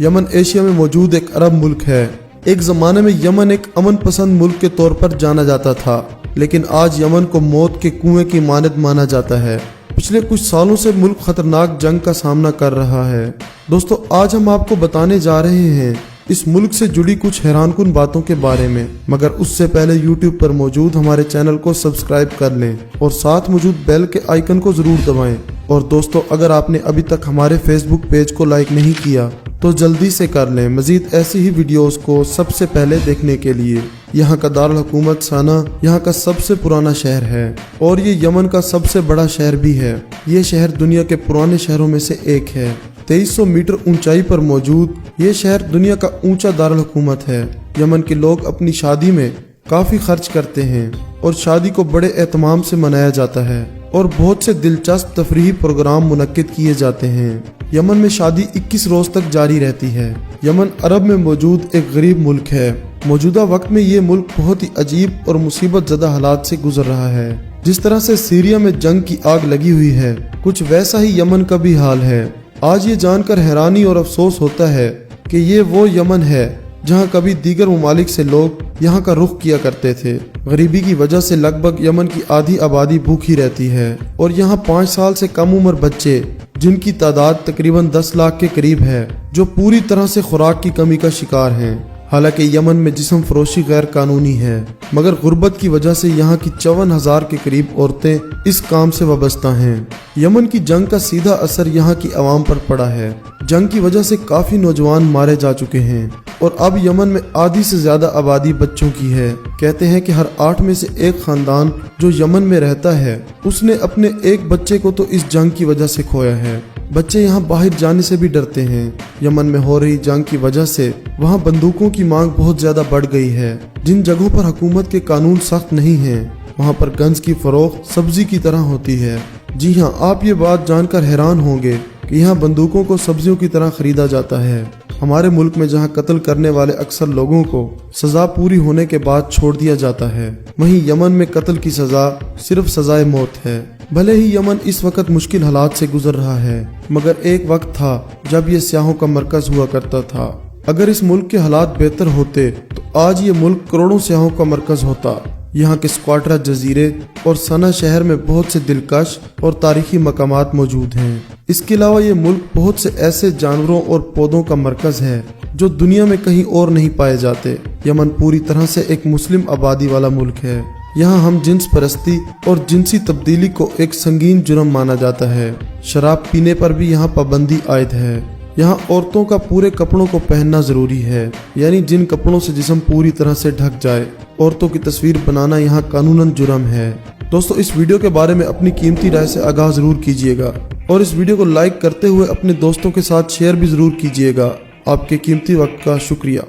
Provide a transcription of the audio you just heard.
Yemen Asia में मौजूद एक अरब मुल्क है। एक ज़माने में यमन एक अमन पसंद मुल्क के तौर पर जाना जाता था, लेकिन आज यमन को मौत के कुएं की मानद माना जाता है। पिछले कुछ सालों से मुल्क खतरनाक जंग का सामना कर रहा है। दोस्तों, आज हम आपको बताने जा रहे हैं इस मुल्क से जुड़ी कुछ हैरानकुन बातों के बारे में, मगर उससे पहले YouTube पर मौजूद हमारे चैनल को सब्सक्राइब कर लें और साथ मौजूद बेल के आइकन को जरूर दबाएं। और दोस्तों, अगर आपने अभी तक हमारे Facebook पेज को लाइक नहीं किया तो जल्दी से कर लें, मजीद ऐसी ही वीडियोस को सबसे पहले देखने के लिए। यहाँ का दारुल हुकूमत सना यहाँ का सबसे पुराना शहर है और ये यमन का सबसे बड़ा शहर भी है। ये शहर दुनिया के पुराने शहरों में से एक है। 2300 मीटर ऊंचाई पर मौजूद ये शहर दुनिया का ऊंचा दारुल हुकूमत है। यमन के लोग अपनी शादी में काफी खर्च करते हैं और शादी को बड़े एहतमाम से मनाया जाता है और बहुत से दिलचस्प तफरीही प्रोग्राम मुनक्किद किए जाते हैं। यमन में शादी 21 रोज तक जारी रहती है। यमन अरब में मौजूद एक गरीब मुल्क है। मौजूदा वक्त में ये मुल्क बहुत ही अजीब और मुसीबत ज़दा हालात से गुजर रहा है। जिस तरह से सीरिया में जंग की आग लगी हुई है, कुछ वैसा ही यमन का भी हाल है। आज ये जानकर हैरानी और अफसोस होता है कि ये वो यमन है जहाँ कभी दीगर ममालिक से लोग यहाँ का रुख किया करते थे। गरीबी की वजह से लगभग यमन की आधी आबादी भूखी रहती है और यहाँ 5 साल से कम उम्र बच्चे, जिनकी तादाद तकरीबन 10 लाख के करीब है, जो पूरी तरह से खुराक की कमी का शिकार हैं। हालांकि यमन में जिस्म फरोशी गैर कानूनी है, मगर गुर्बत की वजह से यहाँ की 54,000 के करीब औरतें इस काम से वाबस्ता हैं। यमन की जंग का सीधा असर यहाँ की आवाम पर पड़ा है। जंग की वजह से काफी नौजवान मारे जा चुके हैं और अब यमन में आधी से ज्यादा आबादी बच्चों की है। कहते हैं कि हर 8 में से एक खानदान जो यमन में रहता है, उसने अपने एक बच्चे को तो इस जंग की वजह से खोया है। बच्चे यहाँ बाहर जाने से भी डरते हैं। यमन में हो रही जंग की वजह से वहाँ बंदूकों की मांग बहुत ज्यादा बढ़ गई है। जिन जगहों पर हुकूमत के कानून सख्त नहीं हैं, वहाँ पर गन्स की फरोख्त सब्जी की तरह होती है। जी हाँ, आप ये बात जानकर हैरान होंगे कि यहाँ बंदूकों को सब्जियों की तरह खरीदा जाता है। हमारे मुल्क में जहाँ कत्ल करने वाले अक्सर लोगों को सजा पूरी होने के बाद छोड़ दिया जाता है, वहीं यमन में कत्ल की सजा सिर्फ सजाए मौत है। भले ही यमन इस वक्त मुश्किल हालात से गुजर रहा है, मगर एक वक्त था जब ये सियाहों का मरकज हुआ करता था। अगर इस मुल्क के हालात बेहतर होते तो आज ये मुल्क करोड़ों सियाहों का मरकज होता। यहाँ के स्क्वाट्रा जजीरे और सना शहर में बहुत से दिलकश और तारीखी मकामात मौजूद हैं। इसके अलावा ये मुल्क बहुत से ऐसे जानवरों और पौधों का मरकज है जो दुनिया में कहीं और नहीं पाए जाते। यमन पूरी तरह से एक मुस्लिम आबादी वाला मुल्क है। यहाँ हम जिन्स परस्ती और जिनसी तब्दीली को एक संगीन जुर्म माना जाता है। शराब पीने पर भी यहाँ पाबंदी आयद है। यहाँ औरतों का पूरे कपड़ों को पहनना जरूरी है, यानी जिन कपड़ों से जिस्म पूरी तरह से ढक जाए। औरतों की तस्वीर बनाना यहाँ कानूनन जुर्म है। दोस्तों, इस वीडियो के बारे में अपनी कीमती राय से आगाह जरूर कीजिएगा और इस वीडियो को लाइक करते हुए अपने दोस्तों के साथ शेयर भी जरूर कीजिएगा। आपके कीमती वक्त का शुक्रिया।